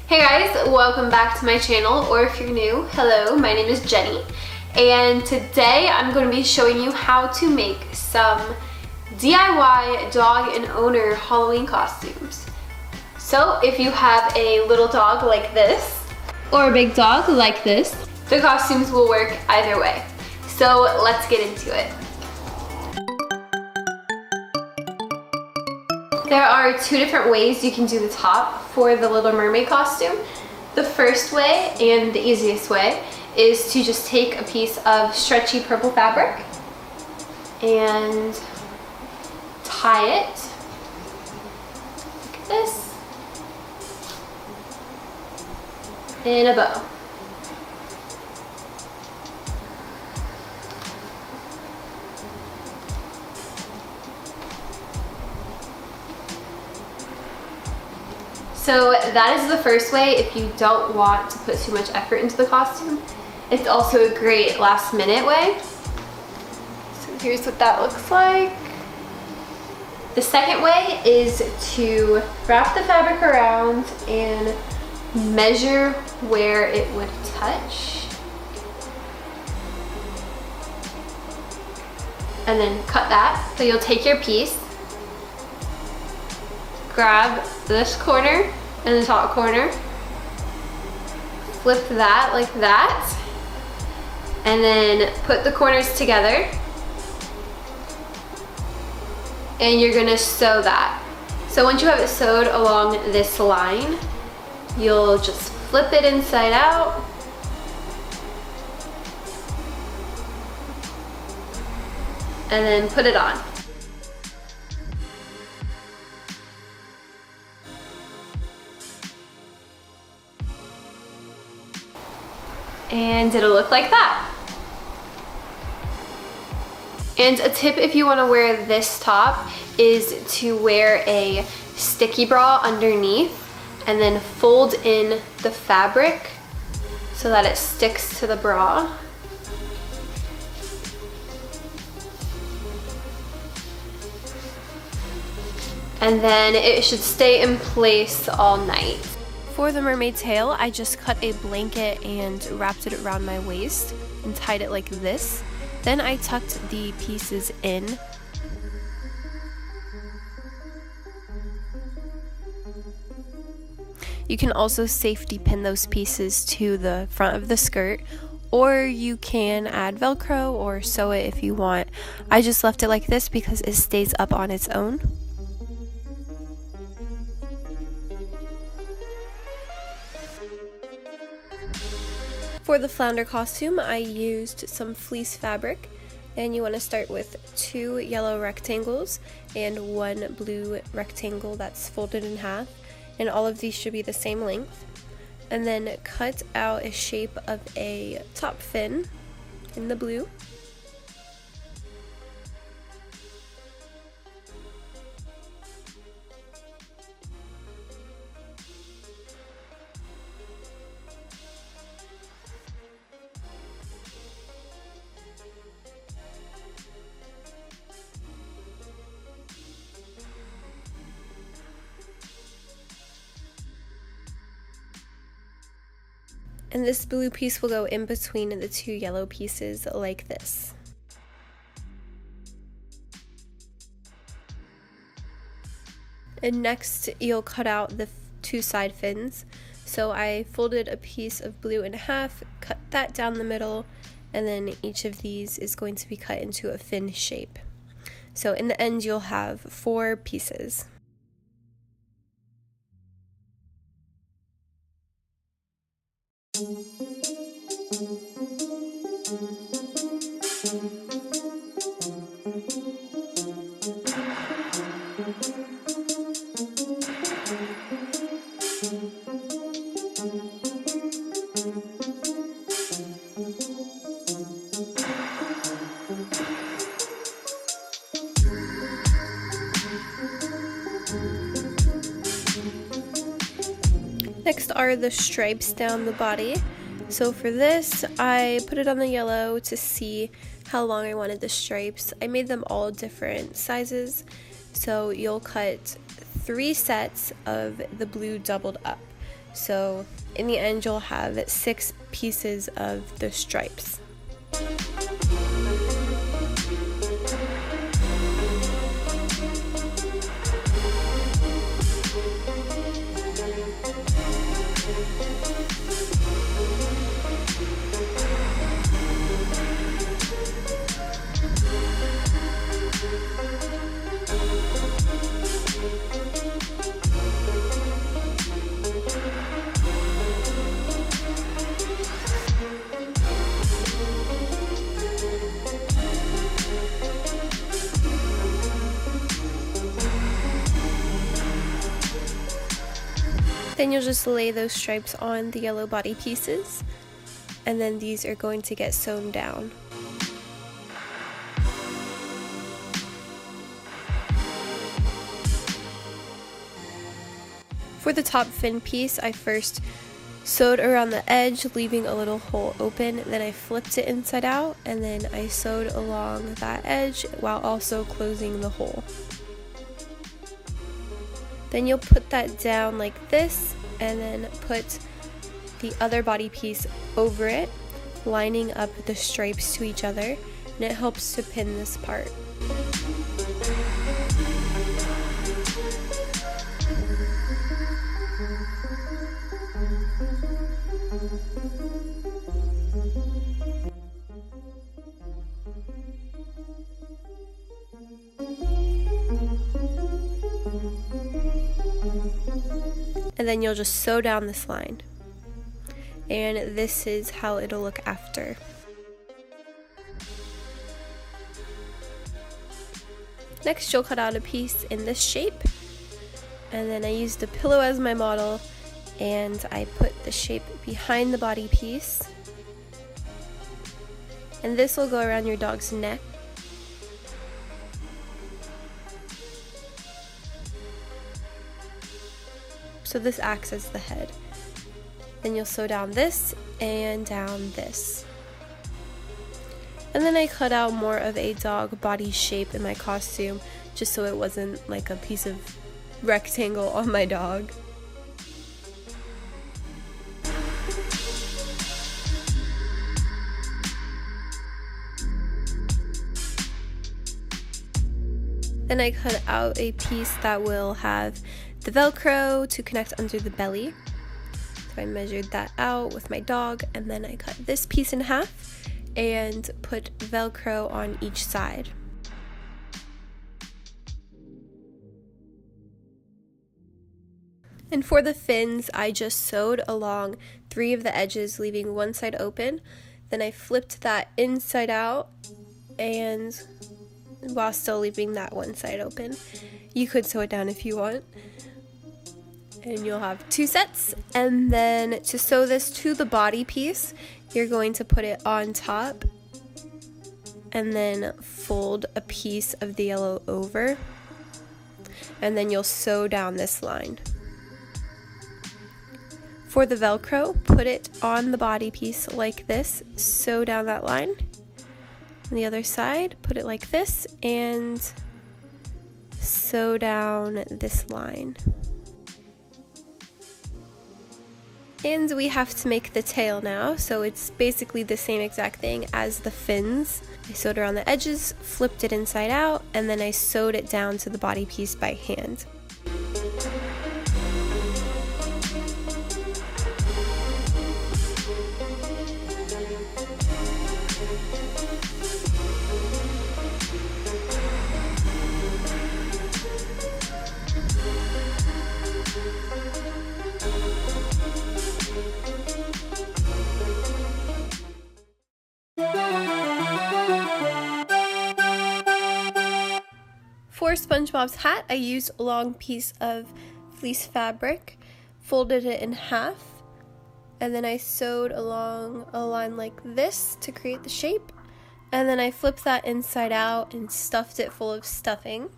Hey guys, welcome back to my channel, or if you're new, hello, my name is Jenny, and today I'm going to be showing you how to make some DIY dog and owner Halloween costumes. So if you have a little dog like this, or a big dog like this, the costumes will work either way. So let's get into it. There are two different ways you can do the top for the Little Mermaid costume. The first way, and the easiest way, is to just take a piece of stretchy purple fabric and tie it like this in a bow. So that is the first way if you don't want to put too much effort into the costume. It's also a great last minute way. So here's what that looks like. The second way is to wrap the fabric around and measure where it would touch. And then cut that. So you'll take your piece, grab this corner and the top corner, flip that like that, and then put the corners together, and you're gonna sew that. So once you have it sewed along this line, you'll just flip it inside out, and then put it on. And it'll look like that. And a tip if you want to wear this top is to wear a sticky bra underneath and then fold in the fabric so that it sticks to the bra. And then it should stay in place all night. For the mermaid tail, I just cut a blanket and wrapped it around my waist and tied it like this. Then I tucked the pieces in. You can also safety pin those pieces to the front of the skirt, or you can add Velcro or sew it if you want. I just left it like this because it stays up on its own. For the Flounder costume, I used some fleece fabric, and you want to start with 2 yellow rectangles and 1 blue rectangle that's folded in half, and all of these should be the same length. And then cut out a shape of a top fin in the blue. And this blue piece will go in between the 2 yellow pieces like this. And next you'll cut out the 2 side fins. So I folded a piece of blue in half, cut that down the middle, and then each of these is going to be cut into a fin shape. So in the end you'll have 4 pieces. Next are the stripes down the body. So for this, I put it on the yellow to see how long I wanted the stripes. I made them all different sizes, so you'll cut 3 sets of the blue doubled up. So in the end you'll have 6 pieces of the stripes. Then you'll just lay those stripes on the yellow body pieces, and then these are going to get sewn down. For the top fin piece, I first sewed around the edge, leaving a little hole open, then I flipped it inside out, and then I sewed along that edge while also closing the hole. Then you'll put that down like this, and then put the other body piece over it, lining up the stripes to each other, and it helps to pin this part. And then you'll just sew down this line. And this is how it'll look after. Next, you'll cut out a piece in this shape. And then I used a pillow as my model, and I put the shape behind the body piece. And this will go around your dog's neck. So this acts as the head. Then you'll sew down this and down this. And then I cut out more of a dog body shape in my costume, just so it wasn't like a piece of rectangle on my dog. Then I cut out a piece that will have the Velcro to connect under the belly. So I measured that out with my dog, and then I cut this piece in half and put Velcro on each side. And for the fins, I just sewed along 3 of the edges, leaving one side open. Then I flipped that inside out, and while still leaving that one side open. You could sew it down if you want. And you'll have 2 sets. And then to sew this to the body piece, you're going to put it on top and then fold a piece of the yellow over, and then you'll sew down this line. For the Velcro, put it on the body piece like this, sew down that line. On the other side, put it like this and sew down this line. And we have to make the tail now, so it's basically the same exact thing as the fins. I sewed around the edges, flipped it inside out, and then I sewed it down to the body piece by hand. For SpongeBob's hat, I used a long piece of fleece fabric, folded it in half, and then I sewed along a line like this to create the shape, and then I flipped that inside out and stuffed it full of stuffing.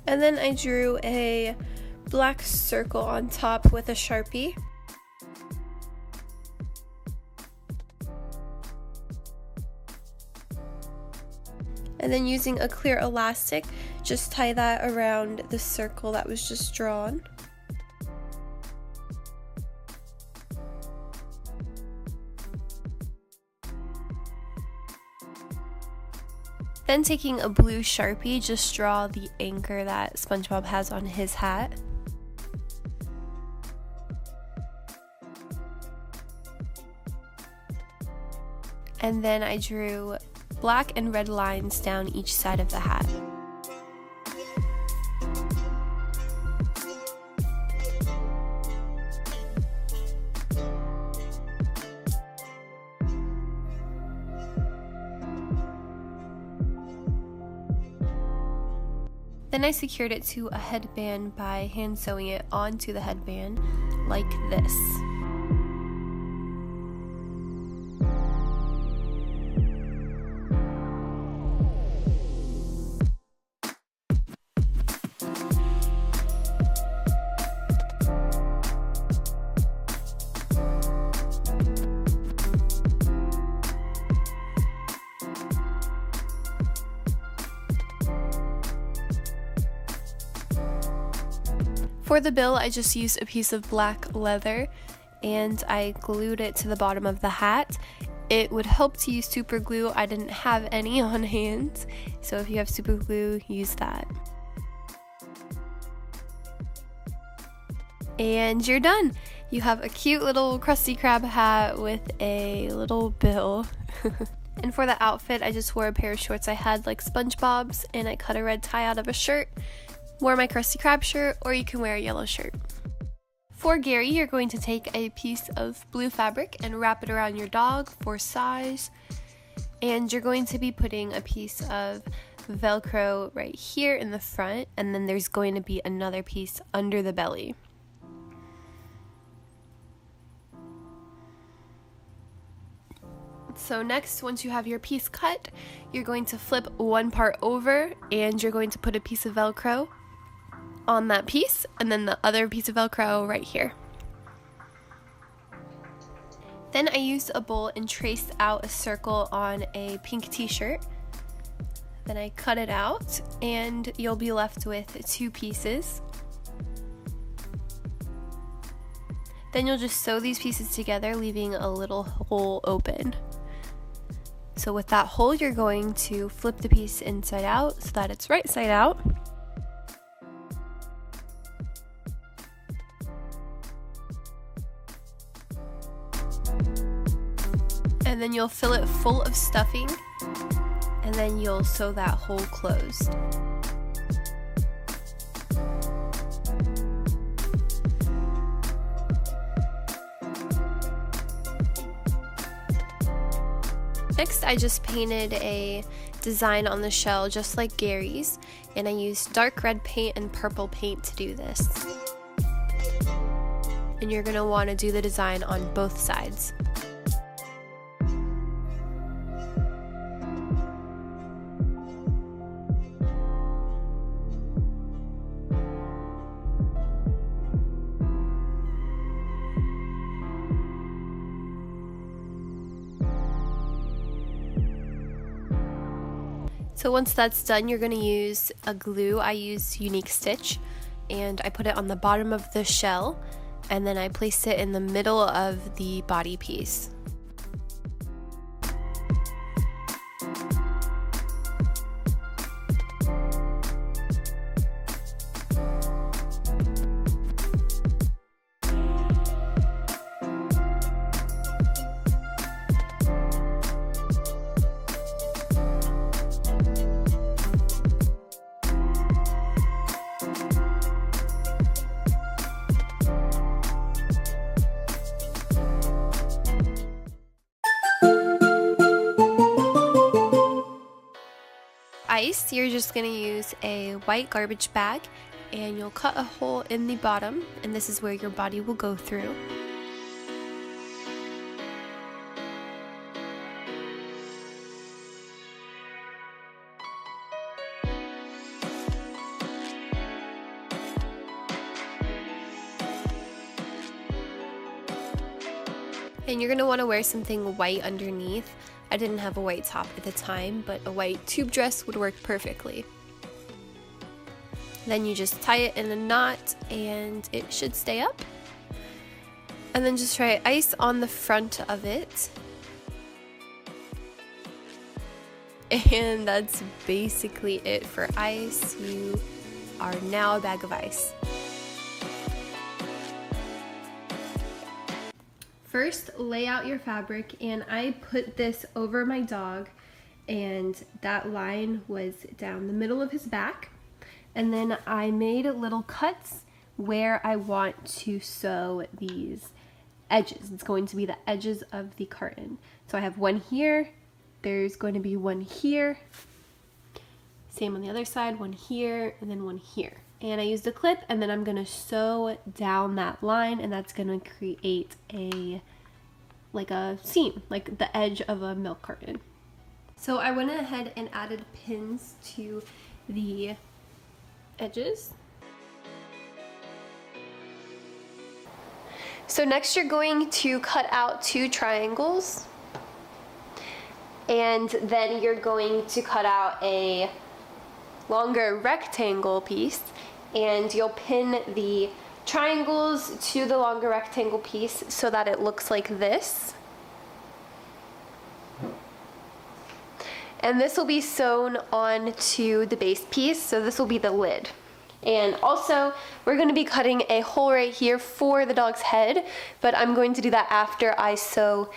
And then I drew a black circle on top with a Sharpie. And then using a clear elastic, just tie that around the circle that was just drawn. Then taking a blue Sharpie, just draw the anchor that SpongeBob has on his hat. And then I drew black and red lines down each side of the hat. Then I secured it to a headband by hand sewing it onto the headband like this. For the bill, I just used a piece of black leather and I glued it to the bottom of the hat. It would help to use super glue. I didn't have any on hand, so if you have super glue, use that. And you're done! You have a cute little Krusty Krab hat with a little bill. And for the outfit, I just wore a pair of shorts I had like SpongeBob's, and I cut a red tie out of a shirt. Wore my Krusty Krab shirt, or you can wear a yellow shirt. For Gary, you're going to take a piece of blue fabric and wrap it around your dog for size. And you're going to be putting a piece of Velcro right here in the front, and then there's going to be another piece under the belly. So next, once you have your piece cut, you're going to flip one part over and you're going to put a piece of Velcro on that piece, and then the other piece of Velcro right here. Then I used a bowl and traced out a circle on a pink t-shirt. Then I cut it out and you'll be left with two pieces. Then you'll just sew these pieces together, leaving a little hole open. So with that hole, you're going to flip the piece inside out so that it's right side out. And then you'll fill it full of stuffing, and then you'll sew that hole closed. Next, I just painted a design on the shell just like Gary's, and I used dark red paint and purple paint to do this. And you're going to want to do the design on both sides. So once that's done, you're going to use a glue. I use Unique Stitch, and I put it on the bottom of the shell, and then I placed it in the middle of the body piece. Ice, you're just going to use a white garbage bag and you'll cut a hole in the bottom, and this is where your body will go through. And you're going to want to wear something white underneath. I didn't have a white top at the time, but a white tube dress would work perfectly. Then you just tie it in a knot and it should stay up. And then just try ice on the front of it. And that's basically it for ice. You are now a bag of ice. First, lay out your fabric, and I put this over my dog, and that line was down the middle of his back. And then I made little cuts where I want to sew these edges. It's going to be the edges of the carton. So I have one here, there's going to be one here, same on the other side, one here, and then one here. And I used a clip, and then I'm going to sew down that line, and that's going to create a seam, like the edge of a milk carton. So I went ahead and added pins to the edges. So next you're going to cut out 2 triangles, and then you're going to cut out a longer rectangle piece, and you'll pin the triangles to the longer rectangle piece so that it looks like this. And this will be sewn onto the base piece, so this will be the lid. And also, we're going to be cutting a hole right here for the dog's head, but I'm going to do that after I sew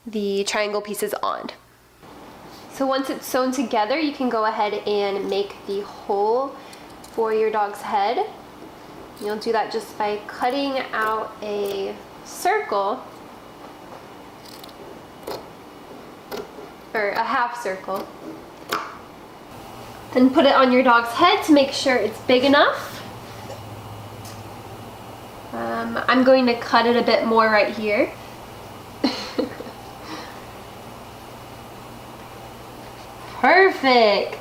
the triangle pieces on. So once it's sewn together, you can go ahead and make the hole for your dog's head. You'll do that just by cutting out a circle, or a half circle. Then put it on your dog's head to make sure it's big enough. I'm going to cut it a bit more right here. Perfect!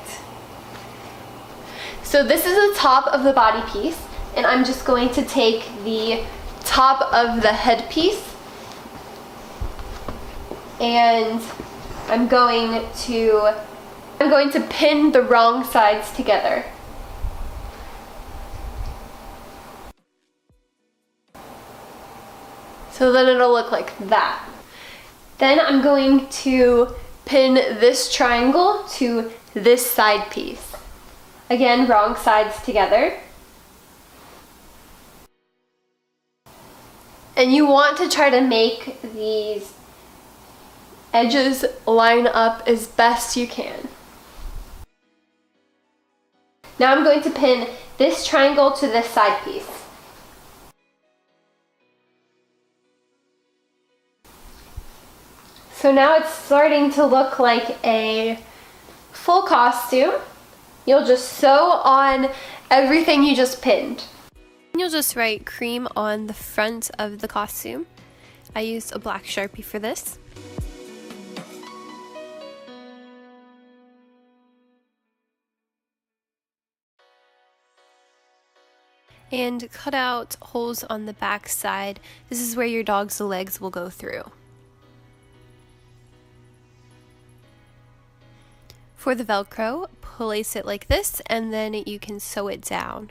So this is the top of the body piece, and I'm just going to take the top of the headpiece, and I'm going to pin the wrong sides together. So then it'll look like that. Then I'm going to pin this triangle to this side piece. Again, wrong sides together. And you want to try to make these edges line up as best you can. Now I'm going to pin this triangle to this side piece. So now it's starting to look like a full costume. You'll just sew on everything you just pinned. You'll just write cream on the front of the costume. I used a black Sharpie for this. And cut out holes on the back side. This is where your dog's legs will go through. For the Velcro, place it like this, and then you can sew it down